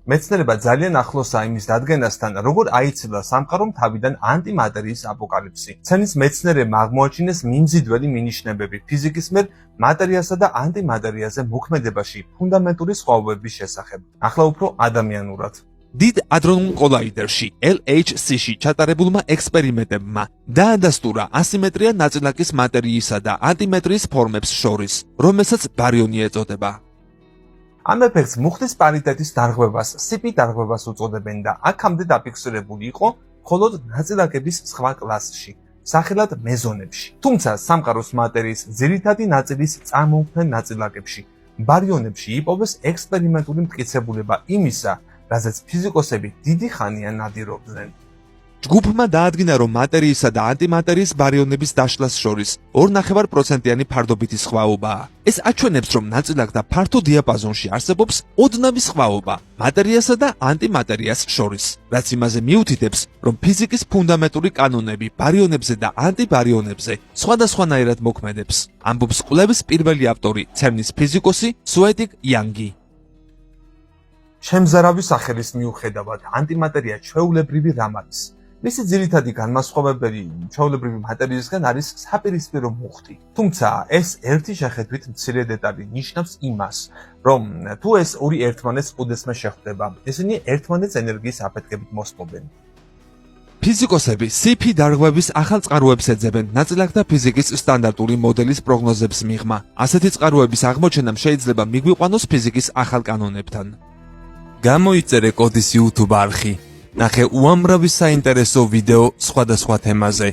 მეცნიერება ძალიან ახლოსაა იმის დადგენასთან, როგორ აიცილა სამყარომ თავიდან ანტიმატერიის აპოკალიფსი. ცენის მეცნიერებმა აღმოაჩინეს მიმზიდველი მინიშნებები ფიზიკის მიერ მატერიასა და ანტიმატერიაზე მოქმედებაში ფუნდამენტური სხვაობების შესახებ. ახლა უფრო ადამიანურად. დიდ ადრონულ კოლაიდერში LHC-ში ჩატარებულმა ექსპერიმენტებმა დაადასტურა ასიმეტრია ნაწილაკის მატერიისა და ანტიმატერიის ფორმებს შორის, რომელსაც ბარიონი ეწოდება. ამ ეფექტს მუხტის პარიტეტის დარღვევას, CP დარღვევას უწოდებენ და აქამდე დაფიქსირებული იყო მხოლოდ ნაწილაკების სხვა კლასში, სახელად მეზონებში. თუმცა სამყაროს მატერიის ძირითადი ნაწილის წარმოუქმნელ ნაწილაკებში, ბარიონებში იპოვეს ექსპერიმენტული მტკიცებულება იმისა, რაზეც ფიზიკოსები დიდი ხანია ნადირობდნენ. ჯგუფმა დაადგინა, რომ მატერიისა და ანტიმატერიის ბარიონების დაშლას შორის 2.5%-იანი ფარდობითი სხვაობაა. ეს აჩვენებს, რომ ნაწილაკთა ფართო დიაპაზონში არსებობს ოდნავი სხვაობა მატერიასა და ანტიმატერიას შორის, რაც იმაზე მიუთითებს, რომ ფიზიკის ფუნდამენტური კანონები ბარიონებზე და ანტიბარიონებზე სხვადასხვანაირად მოქმედებს. ამბობს კვლევის პირველი ავტორი, CERN-ის ფიზიკოსი სუეტიკ იანგი. შემზარავი სახელის მიუხედავად, ანტიმატერია ჩვეულებრივი რამ არის. მისი ძირითადი განმასხვავებელი ჩვეულებრივი მატერიისგან არის საპირისპირო მუხტი. თუმცა ეს ერთი შეხედვით მცირე დეტალი ნიშნავს იმას, რომ თუ ეს ორი ერთმანეთს უდესმე შეხვდება, ისინი ერთმანეთს ენერგიის აფეთქებით მოსპობენ. ფიზიკოსები CP დარღვევის ახალ წყაროებს ეძებენ ნაწილაკთა ფიზიკის სტანდარტული მოდელის პროგნოზებს მიღმა. ასეთი წყაროების აღმოჩენამ შეიძლება მიგვიყვანოს ფიზიკის ახალ კანონებთან. გამოიწერე კოდის YouTube არხი. ნახე უამრავი საინტერესო ვიდეო სხვადასხვა თემაზე.